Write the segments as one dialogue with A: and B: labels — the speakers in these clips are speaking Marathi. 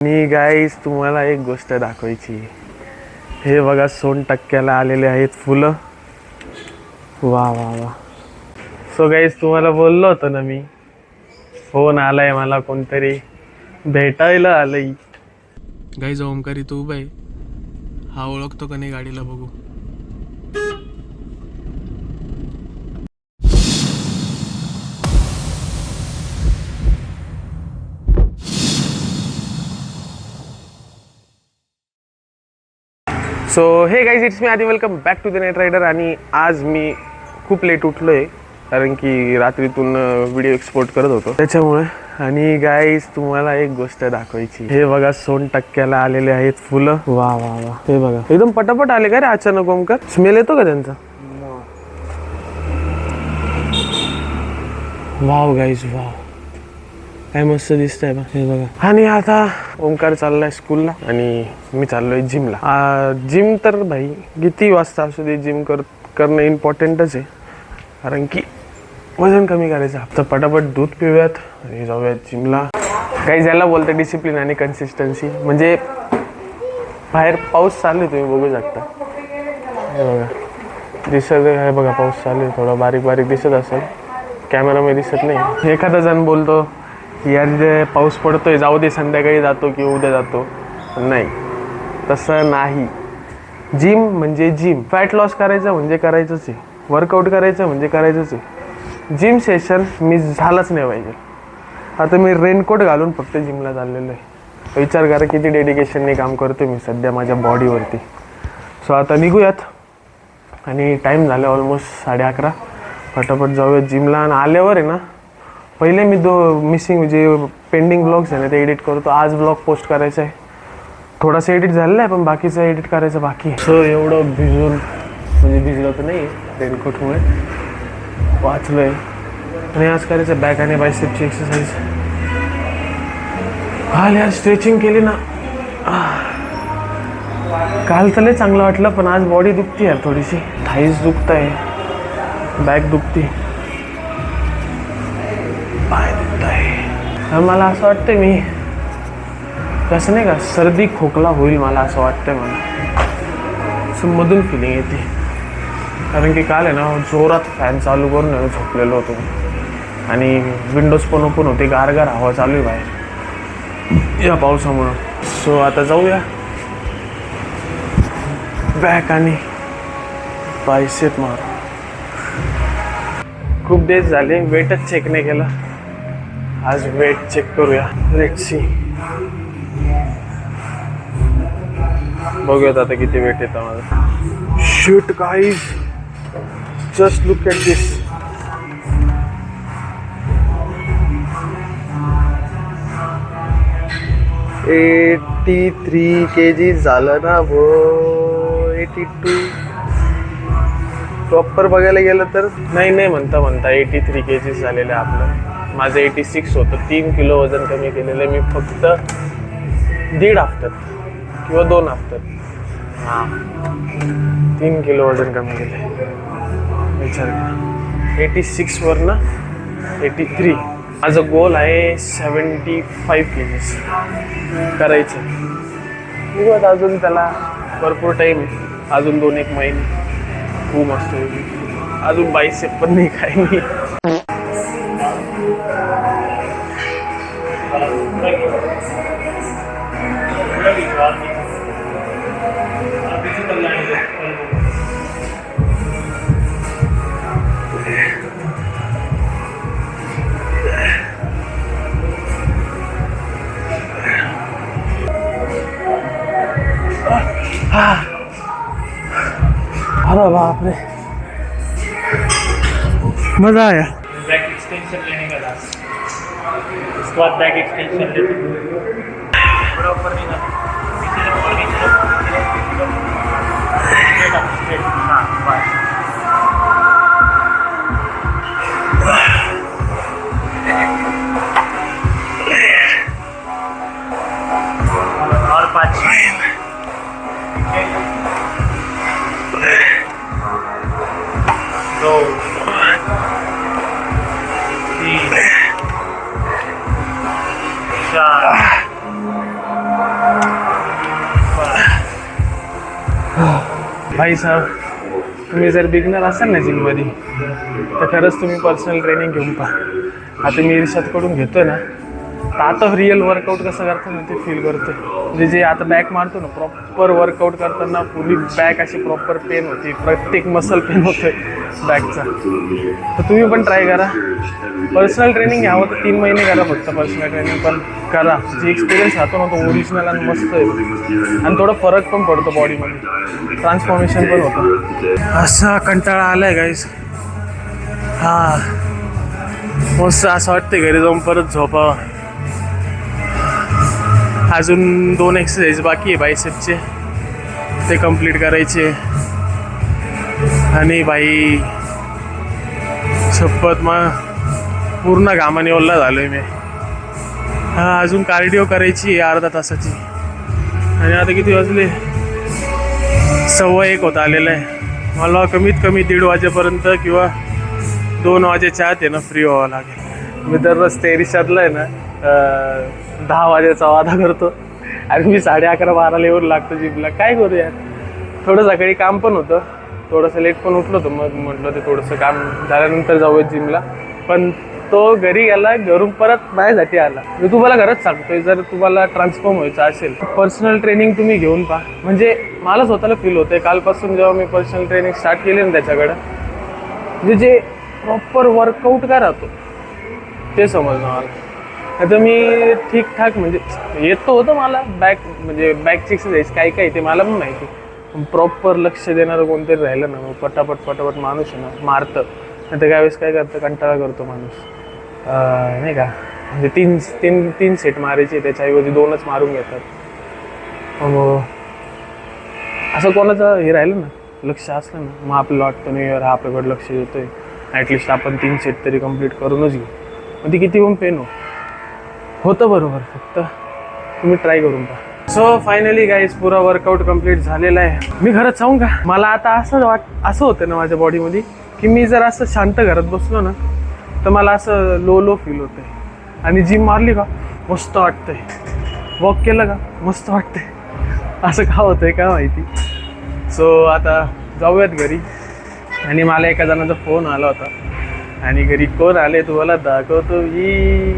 A: आणि गाईज तुम्हाला एक गोष्ट दाखवायची. हे बघा 100% आलेले आहेत फुलं. वा वा वा. सो गाईज तुम्हाला बोललो होतो ना मी, फोन आलाय मला, कोणतरी भेटायला आलंय. गाईज ओमकारी तू उभा आहे. हा ओळखतो का नाही गाडीला बघू. सो हे guys, it's me Aadhi. Welcome back to the Night Rider. आणि आज मी खूप लेट उठलो आहे कारण की रात्रीतून व्हिडिओ एक्सपोर्ट करत होतो त्याच्यामुळे. आणि गाईज तुम्हाला एक गोष्ट दाखवायची. हे बघा 100% आलेले आहेत फुलं. वा वा वा. हे बघा एकदम पटापट आले का रे अचानक ओमकार. स्मेल येतो का त्यांचा? वाव गाईज वाव, काय मस्त दिसतंय बा. हे बघा. आणि आता ओमकार चाललाय स्कूलला आणि मी चाललोय जिमला. जिम तर भाई किती वाजता असू दे, जिम करणं इम्पॉर्टंटच आहे कारण की वजन कमी करायचं. तर पटापट दूध पिऊयात आणि जाऊयात जिमला. काही ज्याला बोलतं डिसिप्लिन आणि कन्सिस्टन्सी. म्हणजे बाहेर पाऊस चालू आहे, तुम्ही बघू शकता. हे बघा दिसत आहे बघा, पाऊस चालू आहे. थोडा बारीक बारीक दिसत असेल, कॅमेरामध्ये दिसत नाही. एखादा जण बोलतो यार पाऊस पडतोय, जाऊ दे संध्याकाळी जातो किंवा उद्या जातो. नाही, तसं नाही. जिम म्हणजे जिम. फॅट लॉस करायचं म्हणजे करायचंच आहे, वर्कआउट करायचं म्हणजे करायचंच आहे. जिम सेशन मिस झालंच नाही पाहिजे. आता मी रेनकोट घालून फक्त जिमला चाललेलो आहे. विचार करा किती डेडिकेशनने काम करतो मी सध्या माझ्या बॉडीवरती. सो आता निघूयात आणि टाईम झाला ऑलमोस्ट 11:30. फटाफट जाऊयात जिमला. आणि आल्यावर आहे ना, पहिले मी मिसिंग जे पेंडिंग ब्लॉग्स आहे ना ते एडिट करतो. आज ब्लॉग पोस्ट करायचा आहे. थोडासा एडिट झालेला आहे पण बाकीचं एडिट करायचं बाकी आहे. सो एवढं भिजून, म्हणजे भिजलं तर नाही रेनकोटमुळे, वाचलो आहे. आणि आज करायचं बॅक आणि बायसेपची एक्सरसाइज. काल यार स्ट्रेचिंग केली ना, काल तर लय चांगलं वाटलं पण आज बॉडी दुखती यार थोडीशी. थाईज दुखत आहे, बॅक दुखती, पाय दुखत आहे. मला असं वाटतं मी कसं नाही का, सर्दी खोकला होईल मला असं वाटतंय. मला असं मधून फिलिंग येते कारण की काल आहे ना जोरात फॅन चालू करून झोपलेलो होतो आणि विंडोज पण ओपन होते. गारगार हवा चालू आहे बाहेर या पावसामुळं. सो आता जाऊया बॅक आणि बायसेप मारू. खूप डेज झाले वेटच चेक नाही केलं. आज वेट चेक करूया. लेट्स सी, बघूयात आता किती वेट येतं माझं. Shoot guys, just look at this. $83 kg झालं ना भो. 82 प्रॉपर बघायला गेलं तर नाही म्हणता 83 kg झालेलं आहे आपलं. माझं 86 होतं. 3 किलो वजन कमी केलेलं आहे मी फक्त 1.5 हफ्त्यात किंवा 2 हफ्त्यात. हां, 3 किलो वजन कमी केलं आहे. विचार करा, 86 वरनं 83. माझं गोल आहे 75 kg करायचं. बघूयात, अजून त्याला भरपूर टाईम, अजून 2-1 महिने. खूप मस्त होईल. अजून बायसेप पण नाही, काही नाही. अरे बाप रे, मजा आया.
B: बैक एक्सटेंशन लेने का लास्ट, उसके बाद बैक एक्सटेंशन लेते थोड़ा ऊपर नहीं जाना, पीछे से ऊपर नहीं जाना, स्ट्रेट अप स्ट्रेट. हाँ बस. और 5 2 3 4
A: भाई साहेब, तुम्ही जर बिगनर असाल ना जिममध्ये तर खरंच तुम्ही पर्सनल ट्रेनिंग घेऊन पहा. आता मी इर्षादकडून घेतोय ना, तर आता रिअल वर्कआउट कसं करतो ना ते फील करतोय. म्हणजे जे आता बॅक मारतो ना, प्रॉपर वर्कआउट करताना पूर्ण बॅक अशी प्रॉपर पेन होती, प्रत्येक मसल पेन होतोय बॅकचा. तर तुम्ही पण ट्राय करा. पर्सनल ट्रेनिंग घ्यावं तर 3 महिने करा फक्त पर्सनल ट्रेनिंग, पण करा. जे एक्सपिरियन्स राहतो ना तो ओरिजिनल आणि मस्त आहे, आणि थोडा फरक पण पडतो बॉडीमध्ये, ट्रान्सफॉर्मेशन पण होतं. असा कंटाळा आलाय गाईस. हा मस्त असं वाटतं घरी जाऊन परत झोपावं. अजून 2 एक्सरसाइज बाकी आहे बायसेपचे, ते कंप्लीट करायचे. आणि बाई शपथ मग पूर्ण घामाने ओल्ला झालोय मी. हा अजून कार्डिओ करायची अर्धा तासाची. आणि आता किती वाजले, 1:15 होत आलेलं आहे. मला कमीत कमी 1:30 वाजेपर्यंत किंवा 2 वाजेच्या आत आहे ना फ्री व्हावं लागेल. मी दररोज तेरिशातला आहे ना 10 वाजेचा वादा करतो आणि मी 11:30-12 येऊन लागतो जिमला. काय करू यार, थोडं सकाळी काम पण होतं, थोडंसं लेट पण उठलो होतं. मग म्हटलं ते थोडंसं काम झाल्यानंतर जाऊया जिमला. पण तो घरी गेला, घरून परत माझ्यासाठी आला. मी तुम्हाला खरंच सांगतोय, जर तुम्हाला ट्रान्सफॉर्म व्हायचं असेल पर्सनल ट्रेनिंग तुम्ही घेऊन पहा. म्हणजे मला स्वतःला फील होतंय कालपासून जेव्हा मी पर्सनल ट्रेनिंग स्टार्ट केली ना त्याच्याकडं, म्हणजे जे प्रॉपर वर्कआउट काय राहतो ते समजलं मला. आता मी ठीकठाक म्हणजे येतो होतं मला म्हणजे बॅकची एक्सरसाइज काय काय ते मला पण माहिती. पण प्रॉपर लक्ष देणारं कोणतरी राहिलं ना, मग पटापट माणूस आहे ना मारतं. नाही तर त्यावेळेस काय करतं, कंटाळा करतो माणूस, नाही का. म्हणजे तीन सेट मारायचे, त्याच्याऐवजी 2च मारून घेतात. मग असं कोणाचं हे राहिलं ना, लक्ष असलं ना, मग आपल्याला वाटतं नाही यार हा आपल्याकडे लक्ष देतोय, ॲटलिस्ट आपण 3 सेट तरी कंप्लीट करूनच घेऊ. मग ती किती पण पेन होतं बरोबर, फक्त तुम्ही ट्राय करून पहा. सो फायनली गाईज पुरा वर्कआउट कंप्लीट झालेला आहे. मी खरंच सांगू का, मला आता असं होतं ना माझ्या बॉडीमध्ये की मी जर असं शांत घरात बसलो ना तर मला असं लो फील होतंय. आणि जिम मारली का मस्त वाटतंय, वॉक केलं का मस्त वाटतंय. असं का होतंय काय माहिती. सो आता जाऊयात घरी. आणि मला एका जणाचा फोन आला होता, आणि घरी कोण आले तुम्हाला दाखवतो मी.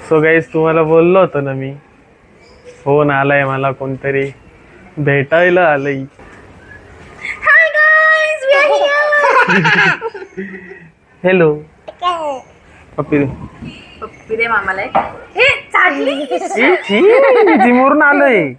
A: सो गाईज तुम्हाला बोललो होतो ना मी, फोन आलाय मला, कोणतरी भेटायला आलंय. हॅलो पप्पी
C: दे मामाला. हे चाटली
A: जिमवरून आलोय.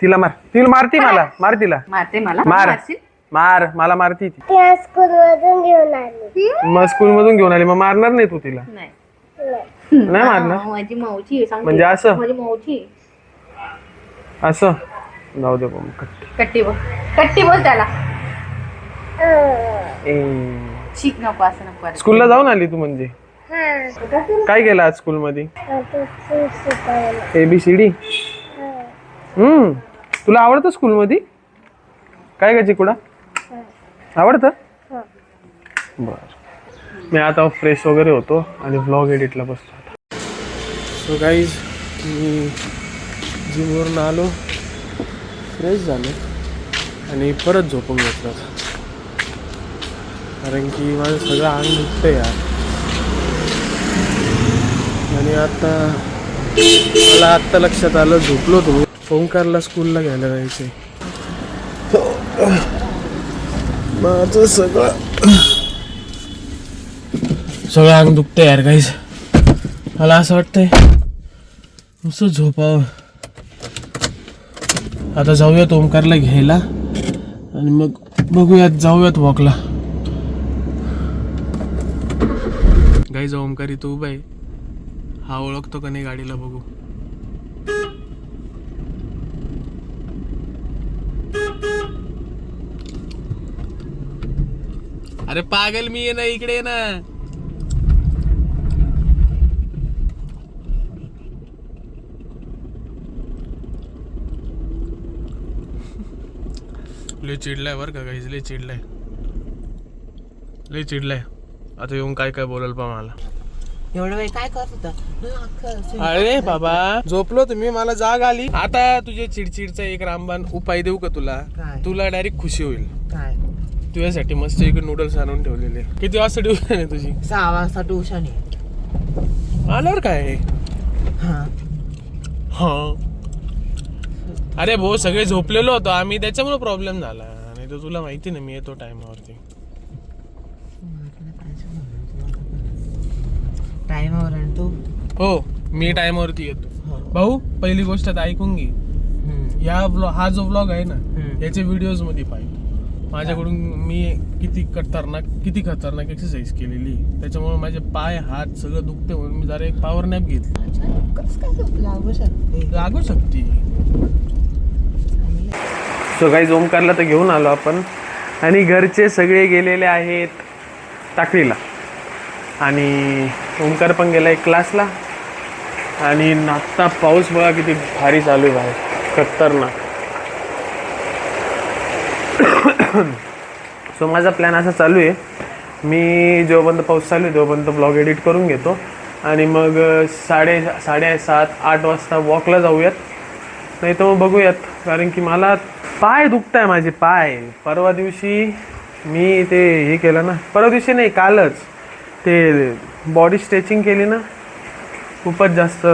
A: तिला मारती मला, मार तिला,
C: मारते मला,
A: मार मला मारती ती.
D: स्कूल मधून घेऊन आली.
A: मग स्कूल मधून घेऊन आली, मग मारणार नाही तू तिला? नाही मारणार
C: माझी मावशी
A: म्हणजे असं
C: माझी मावशी
A: असं. जाऊ दे
C: कट्टी बोल त्याला. शिक नको, असं नको.
A: स्कूलला जाऊन आली तू म्हणजे? काय केलं आज स्कूल मध्ये? ABCD. तुला आवडतं स्कूल मध्ये? काय का चिकुडा आवडतं? बर, मी आता फ्रेश वगैरे होतो आणि व्लॉग एडिटला बसतो आता. सो गाईज मी जिमवरून आलो, फ्रेश झालो आणि परत झोपून घेतलं होतं, कारण की माझं सगळं अंग दुखतं यार. आणि आता मला आत्ता लक्षात आलं, झोपलो होतो. ओंकारला स्कूलला घ्यायला जायचंय. माझं सगळं अंग दुखतंय यार गाईज. मला असं वाटतंय नुसतं झोपावं. आता जाऊयात ओंकारला घ्यायला आणि मग बघूयात, जाऊयात वॉकला. गाईज ओंकार इथं उभा आहे, हा ओळखतो का नाही गाडीला बघू. अरे पागल मी आहे ना, इकडे ना. लय चिडलाय बरं का गाईज, लय चिडलाय. आता येऊन काय बोलाल पा मला.
E: एवढा वेळ काय करत होता?
A: अरे बाबा झोपलो तुम्ही, मला जाग आली. आता तुझ्या चिडचिडचा एक रामबाण उपाय देऊ का तुला?
E: काय?
A: तुला डायरेक्ट खुशी होईल.
E: काय?
A: तुझ्यासाठी मस्त एक नूडल्स आणून ठेवलेले. किती वाजता ट्युशन आहे तुझी?
E: 6 वाजता ट्युशन आहे.
A: आल्यावर काय?
E: हा.
A: हा अरे भाऊ सगळे झोपलेलो होतो आम्ही, त्याच्यामुळे प्रॉब्लेम झाला. नाही तर तुला माहिती ना मी येतो टाइमावरती.
E: टाइमावर आणि तू?
A: हो मी टाइमावरती येतो.
E: हो.
A: भाऊ पहिली गोष्ट तर ऐकून घे, हा जो व्लॉग आहे ना याचे व्हिडिओज मध्ये पाहिजे माझ्याकडून मी किती खतरनाक एक्सरसाइज केलेली. त्याच्यामुळे माझे पाय हात सगळं दुखते म्हणून मी जरा एक पॉवर नॅप घेतली. लागू शकते. सो गाईज ओमकारला तर घेऊन आलो आपण आणि घरचे सगळे गेलेले आहेत टाकळीला आणि ओमकार पण गेलाय क्लासला. आणि आत्ता पाऊस बघा किती भारी चालू आहे बाहेर, खतरनाक. सो माझा प्लॅन असा चालू आहे, मी जेव्हापर्यंत पाऊस चालू आहे तेव्हापर्यंत ब्लॉग एडिट करून घेतो आणि मग 7:30-8 वाजता वॉकला जाऊयात. नाही तर मग बघूयात, कारण की मला पाय दुखत आहे माझे पाय. परवा दिवशी मी ते हे केलं ना, परवा दिवशी नाही कालच ते बॉडी स्ट्रेचिंग केली ना, खूपच जास्त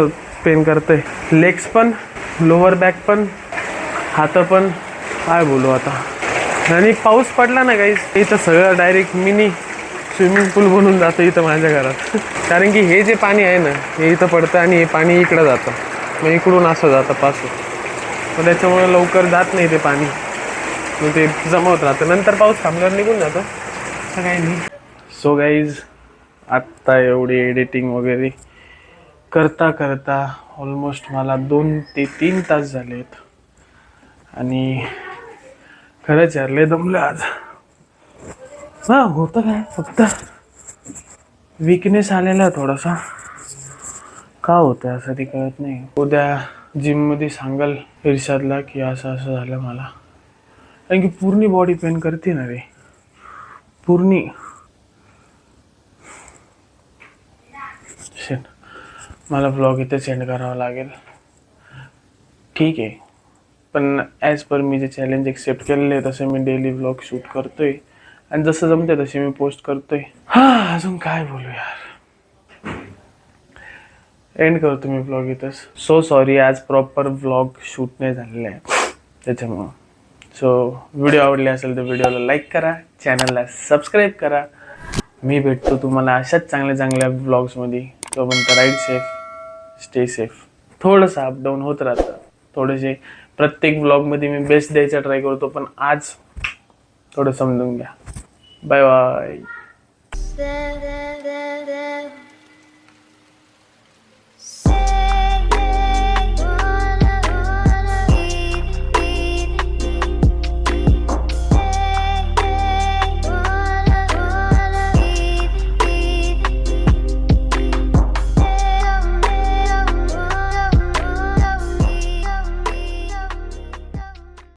A: पेन करते. लेग्स पण, लोअर बॅक पण, हात पण, काय बोलू आता. आणि पाऊस पडला ना गाईस इथं सगळं डायरेक्ट मिनी स्विमिंग पूल बनून जातं इथं माझ्या घरात. कारण की हे जे पाणी आहे ना हे इथं पडतं आणि हे पाणी इकडं जातं, मग इकडून असं जातं पासून. मग त्याच्यामुळे लवकर जात नाही ते पाणी, मग ते जमा होत राहतं. नंतर पाऊस थांबल्यावर निघून जातं, असं काही नाही. सो गाईज आत्ता एवढी एडिटिंग वगैरे करता करता ऑलमोस्ट मला 2 ते 3 तास झालेत आणि खरंच यार लय दमलं आज. हा होतं काय, फक्त वीकनेस आलेला थोडासा. का होतं असं ते कळत नाही. उद्या जिममध्ये सांगाल इर्षादला की असं असं झालं मला, कारण की पूर्ण बॉडी पेन करते ना रे, पूर्ण. मला ब्लॉग इथे सेंड करावा लागेल. ठीक आहे, पण ॲज पर मी जे चॅलेंज एक्सेप्ट केलेले आहे तसे मी डेली ब्लॉग शूट करतोय आणि जसं जमते तसे मी पोस्ट करतोय. हा अजून काय बोलू यार, एंड करतो मी ब्लॉग इथंच. सो सॉरी आज प्रॉपर ब्लॉग शूट नाही झालेलं आहे त्याच्यामुळं. सो व्हिडिओ आवडले असेल तर व्हिडिओला लाईक करा, चॅनलला सबस्क्राईब करा. मी भेटतो तुम्हाला अशाच चांगल्या ब्लॉग्समध्ये. तोपर्यंत राईड सेफ, स्टे सेफ. थोडंसं अपडाऊन होत राहतं, थोडेसे प्रत्येक ब्लॉगमध्ये मी बेस्ट द्यायचा ट्राय करतो, पण आज थोडं समजून घ्या. Bye bye.